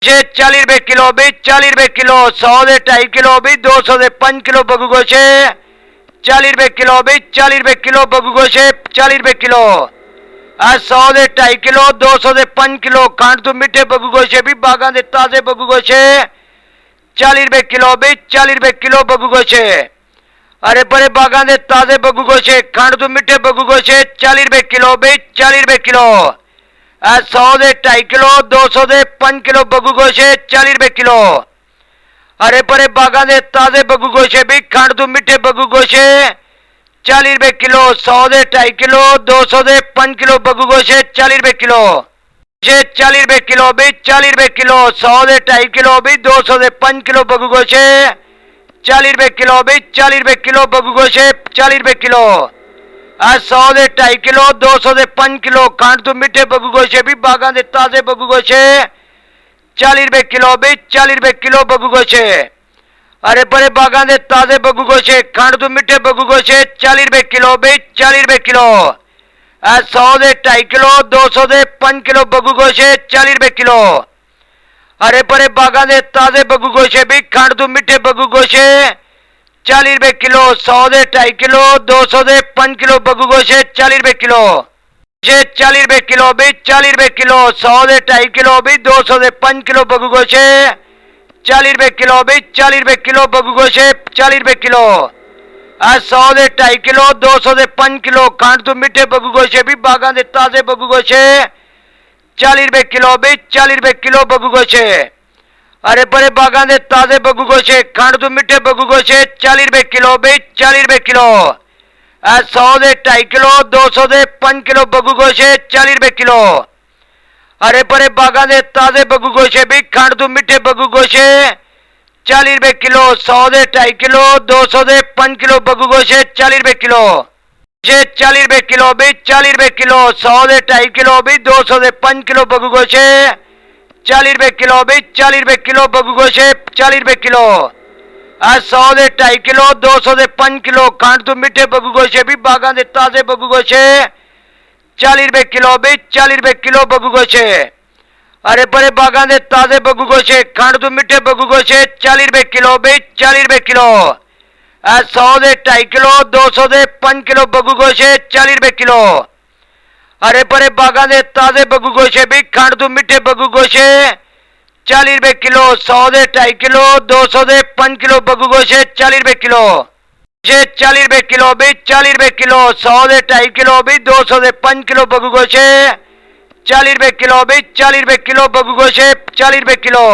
गोशे 40 रुपए किलो भी 40 रुपए किलो 100 दे 2.5 किलो भी 200 दे 5 किलो बगू गोशे 40 रुपए किलो भी 40 रुपए किलो बगू गोशे 40 रुपए किलो 100 दे 2.5 किलो 200 दे 5 किलो खांड तो मीठे बगू गोशे भी बागा दे ताजे बगू गोशे 40 रुपए किलो भी 40 रुपए किलो बगू गोशे अरे बड़े बागा दे ताजे बगू गोशे खांड तो मीठे बगू गोशे 40 रुपए किलो भी 40 रुपए किलो 100 दे 2.5 किलो 200 दे 5 किलो बगू गोशे 40 रुपए किलो अरे बड़े बागा दे ताजे बगू गोशे भी खांड तो मीठे बगू गोशे 40 रुपए किलो 100 दे 2.5 किलो 200 दे 5 किलो बगू गोशे 40 रुपए किलो 40 रुपए किलो भी 40 रुपए किलो 100 दे 2.5 किलो भी 200 दे 5 किलो बगू गोशे 40 रुपए किलो भी 40 रुपए किलो बगू गोशे 40 रुपए किलो 100 दे 2.5 किलो 200 दे 5 किलो खांड तो मीठे बगू गोशे भी बागा दे ताजे बगू गोशे 40 रुपए किलो भी 40 रुपए किलो बगू गोशे अरे बड़े बागा दे ताजे बगू गोशे खांड तो मीठे बगू गोशे 40 रुपए किलो भी 40 रुपए किलो 100 दे 2.5 किलो 200 दे 5 किलो बगू गोशे 40 रुपए किलो अरे बड़े बागा दे ताजे बगू गोशे भी खांड तो मीठे बगू गोशे 40 रुपए किलो 100 दे 2.5 किलो 200 दे 5 किलो बगू गोशे 40 रुपए किलो 40 रुपए किलो भी 40 रुपए किलो 100 दे 2.5 किलो भी 200 दे 5 किलो बगू गोशे 40 रुपए किलो भी 40 रुपए किलो बगू गोशे 40 रुपए किलो 100 दे 2.5 किलो 200 दे 5 किलो खांड तो मीठे बगू गोशे भी बागा दे ताजे बगू गोशे 40 रुपए किलो भी 40 रुपए किलो बगू गोशे अरे बड़े बागा दे ताजे बगू गोशे खांड तो मीठे बगू गोशे 40 रुपए किलो भी 40 रुपए किलो 100 दे 2.5 किलो 200 दे 5 किलो बगू गोशे 40 रुपए किलो अरे बड़े बागा दे ताजे बगू गोशे भी खांड तो मीठे बगू गोशे 40 रुपए किलो 100 दे 2.5 किलो 200 दे 5 किलो बगू गोशे 40 रुपए किलो 40 रुपए किलो भी 40 रुपए किलो 100 दे 2.5 किलो भी 200 दे 5 किलो बगू गोशे 40 रुपए किलो भी 40 रुपए किलो बगू गोशे 40 रुपए किलो 100 दे 2.5 किलो 200 दे 5 किलो खांड तो मीठे बगू गोशे भी बागा दे ताजे बगू गोशे 40 रुपए किलो भी 40 रुपए किलो बगू गोशे अरे बड़े बागा दे ताजे बगू गोशे खांड तो मीठे बगू गोशे 40 रुपए किलो भी 40 रुपए किलो 100 दे 2.5 किलो 200 दे 5 किलो बगू गोशे 40 रुपए किलो अरे बड़े बागा दे ताजे बगू गोशे भी खांड तो मीठे बगू गोशे 40 रुपए किलो 100 दे 2.5 किलो 200 दे 5 किलो बगू गोशे 40 रुपए किलो 40 रुपए किलो भी 40 रुपए किलो 100 दे 2.5 किलो भी 200 दे 5 किलो बगू गोशे 40 रुपए किलो भी 40 रुपए किलो बगू गोशे 40 रुपए किलो